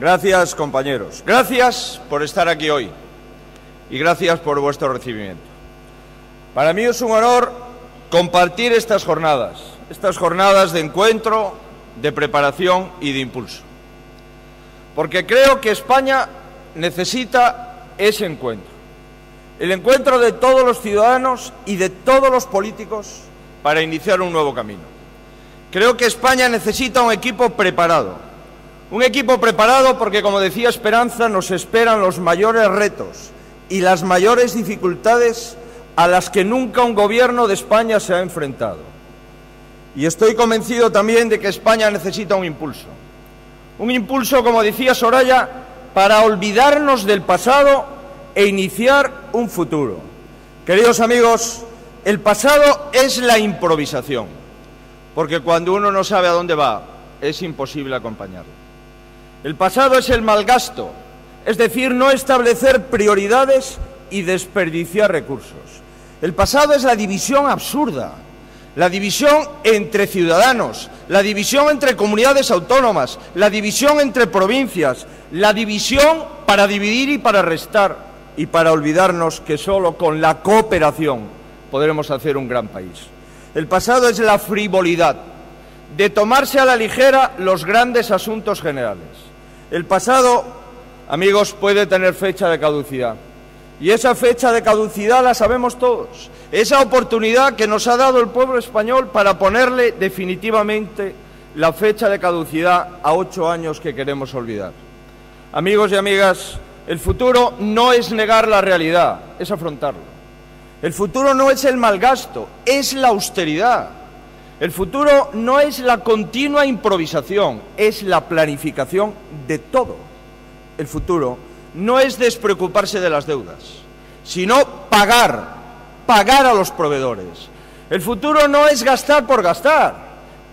Gracias, compañeros. Gracias por estar aquí hoy y gracias por vuestro recibimiento. Para mí es un honor compartir estas jornadas de encuentro, de preparación y de impulso. Porque creo que España necesita ese encuentro. El encuentro de todos los ciudadanos y de todos los políticos para iniciar un nuevo camino. Creo que España necesita un equipo preparado. Un equipo preparado porque, como decía Esperanza, nos esperan los mayores retos y las mayores dificultades a las que nunca un gobierno de España se ha enfrentado. Y estoy convencido también de que España necesita un impulso. Un impulso, como decía Soraya, para olvidarnos del pasado e iniciar un futuro. Queridos amigos, el pasado es la improvisación, porque cuando uno no sabe a dónde va, es imposible acompañarlo. El pasado es el malgasto, es decir, no establecer prioridades y desperdiciar recursos. El pasado es la división absurda, la división entre ciudadanos, la división entre comunidades autónomas, la división entre provincias, la división para dividir y para restar y para olvidarnos que solo con la cooperación podremos hacer un gran país. El pasado es la frivolidad, de tomarse a la ligera los grandes asuntos generales. El pasado, amigos, puede tener fecha de caducidad. Y esa fecha de caducidad la sabemos todos. Esa oportunidad que nos ha dado el pueblo español para ponerle definitivamente la fecha de caducidad a 8 años que queremos olvidar. Amigos y amigas, el futuro no es negar la realidad, es afrontarlo. El futuro no es el malgasto, es la austeridad. El futuro no es la continua improvisación, es la planificación de todo. El futuro no es despreocuparse de las deudas, sino pagar a los proveedores. El futuro no es gastar por gastar.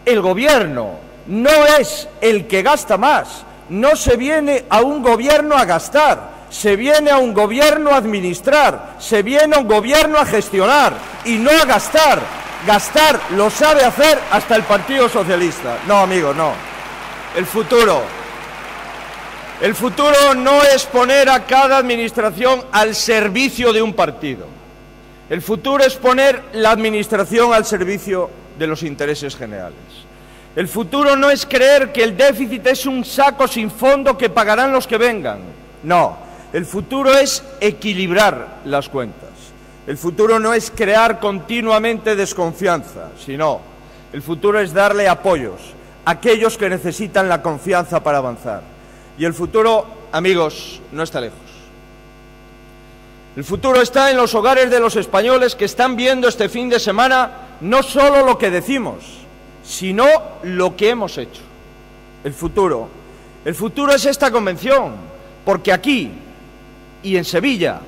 El gobierno no es el que gasta más. No se viene a un gobierno a gastar, se viene a un gobierno a administrar, se viene a un gobierno a gestionar y no a gastar. Gastar lo sabe hacer hasta el Partido Socialista. No, amigos, no. El futuro no es poner a cada administración al servicio de un partido. El futuro es poner la administración al servicio de los intereses generales. El futuro no es creer que el déficit es un saco sin fondo que pagarán los que vengan. No, el futuro es equilibrar las cuentas. El futuro no es crear continuamente desconfianza, sino el futuro es darle apoyos a aquellos que necesitan la confianza para avanzar. Y el futuro, amigos, no está lejos. El futuro está en los hogares de los españoles que están viendo este fin de semana no solo lo que decimos, sino lo que hemos hecho. El futuro es esta convención, porque aquí, y en Sevilla,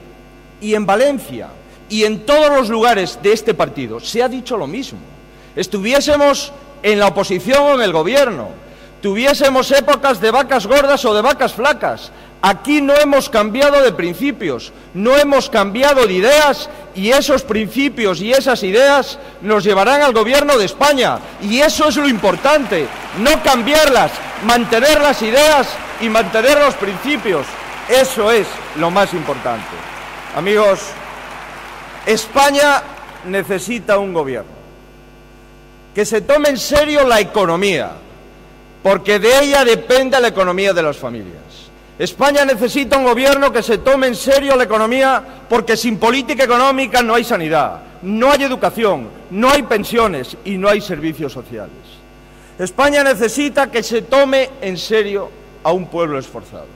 y en Valencia, y en todos los lugares de este partido se ha dicho lo mismo. Estuviésemos en la oposición o en el gobierno, tuviésemos épocas de vacas gordas o de vacas flacas, aquí no hemos cambiado de principios, no hemos cambiado de ideas y esos principios y esas ideas nos llevarán al gobierno de España. Y eso es lo importante, no cambiarlas, mantener las ideas y mantener los principios. Eso es lo más importante. Amigos, España necesita un gobierno que se tome en serio la economía, porque de ella depende la economía de las familias. España necesita un gobierno que se tome en serio la economía, porque sin política económica no hay sanidad, no hay educación, no hay pensiones y no hay servicios sociales. España necesita que se tome en serio a un pueblo esforzado.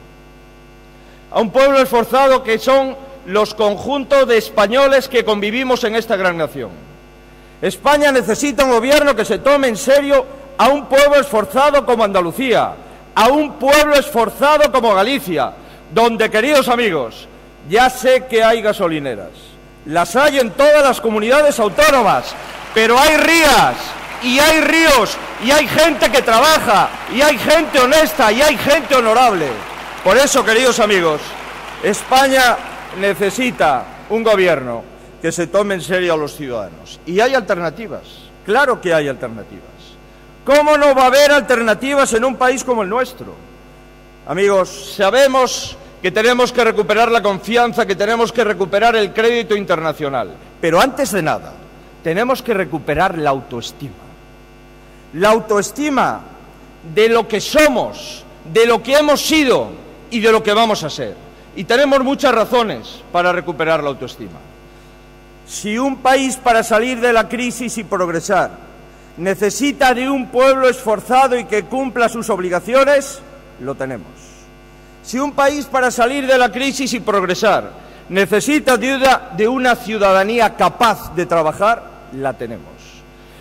A un pueblo esforzado que son los conjuntos de españoles que convivimos en esta gran nación. España necesita un gobierno que se tome en serio a un pueblo esforzado como Andalucía, a un pueblo esforzado como Galicia, donde, queridos amigos, ya sé que hay gasolineras, las hay en todas las comunidades autónomas, pero hay rías y hay ríos y hay gente que trabaja y hay gente honesta y hay gente honorable. Por eso, queridos amigos, España necesita un gobierno que se tome en serio a los ciudadanos. Y hay alternativas, claro que hay alternativas. ¿Cómo no va a haber alternativas en un país como el nuestro? Amigos, sabemos que tenemos que recuperar la confianza, que tenemos que recuperar el crédito internacional. Pero antes de nada, tenemos que recuperar la autoestima. La autoestima de lo que somos, de lo que hemos sido y de lo que vamos a ser. Y tenemos muchas razones para recuperar la autoestima. Si un país, para salir de la crisis y progresar, necesita de un pueblo esforzado y que cumpla sus obligaciones, lo tenemos. Si un país, para salir de la crisis y progresar, necesita de una ciudadanía capaz de trabajar, la tenemos.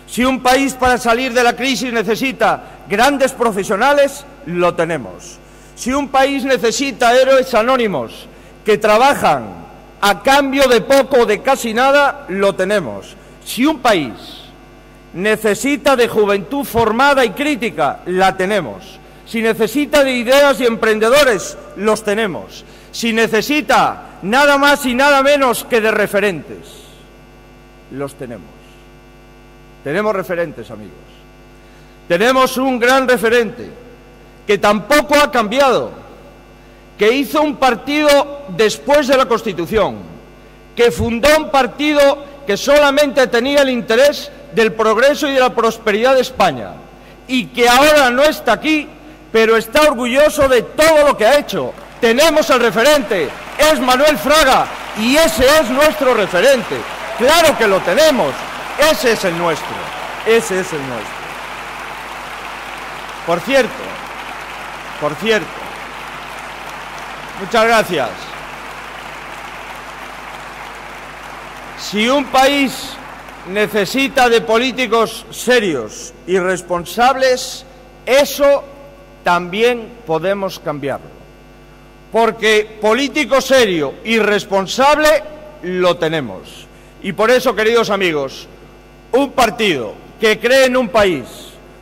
Si un país, para salir de la crisis, necesita grandes profesionales, lo tenemos. Si un país necesita héroes anónimos que trabajan a cambio de poco o de casi nada, lo tenemos. Si un país necesita de juventud formada y crítica, la tenemos. Si necesita de ideas y emprendedores, los tenemos. Si necesita nada más y nada menos que de referentes, los tenemos. Tenemos referentes, amigos. Tenemos un gran referente que tampoco ha cambiado, que hizo un partido después de la Constitución, que fundó un partido que solamente tenía el interés del progreso y de la prosperidad de España, y que ahora no está aquí, pero está orgulloso de todo lo que ha hecho. Tenemos el referente, es Manuel Fraga, y ese es nuestro referente. Claro que lo tenemos, ese es el nuestro, ese es el nuestro. Por cierto, muchas gracias. Si un país necesita de políticos serios y responsables, eso también podemos cambiarlo. Porque político serio y responsable lo tenemos. Y por eso, queridos amigos, un partido que cree en un país,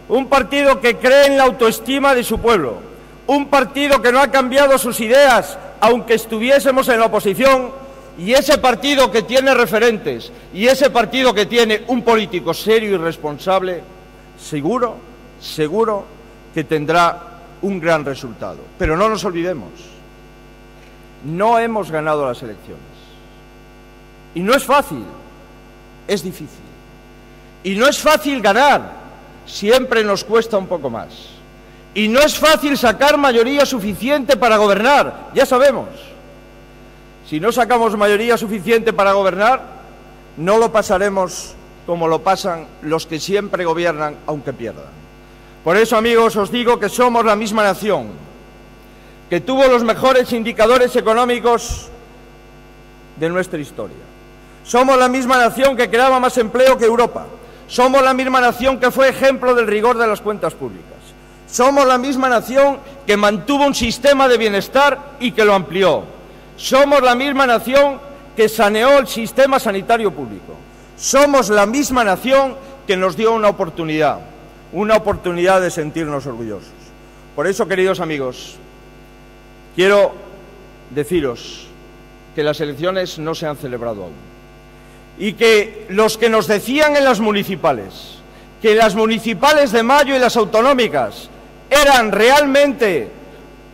un partido que cree en la autoestima de su pueblo, un partido que no ha cambiado sus ideas aunque estuviésemos en la oposición, y ese partido que tiene referentes, y ese partido que tiene un político serio y responsable, seguro que tendrá un gran resultado. Pero no nos olvidemos, no hemos ganado las elecciones. Y no es fácil, es difícil. Y no es fácil ganar, siempre nos cuesta un poco más. Y no es fácil sacar mayoría suficiente para gobernar, ya sabemos. Si no sacamos mayoría suficiente para gobernar, no lo pasaremos como lo pasan los que siempre gobiernan, aunque pierdan. Por eso, amigos, os digo que somos la misma nación que tuvo los mejores indicadores económicos de nuestra historia. Somos la misma nación que creaba más empleo que Europa. Somos la misma nación que fue ejemplo del rigor de las cuentas públicas. Somos la misma nación que mantuvo un sistema de bienestar y que lo amplió. Somos la misma nación que saneó el sistema sanitario público. Somos la misma nación que nos dio una oportunidad de sentirnos orgullosos. Por eso, queridos amigos, quiero deciros que las elecciones no se han celebrado aún. Y que los que nos decían en las municipales que las municipales de mayo y las autonómicas eran realmente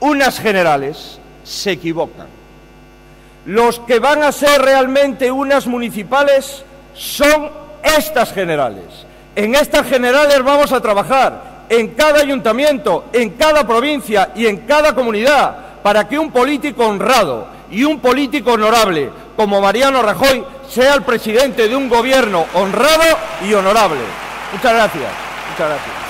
unas generales, se equivocan. Los que van a ser realmente unas municipales son estas generales. En estas generales vamos a trabajar en cada ayuntamiento, en cada provincia y en cada comunidad para que un político honrado y un político honorable como Mariano Rajoy sea el presidente de un gobierno honrado y honorable. Muchas gracias. Muchas gracias.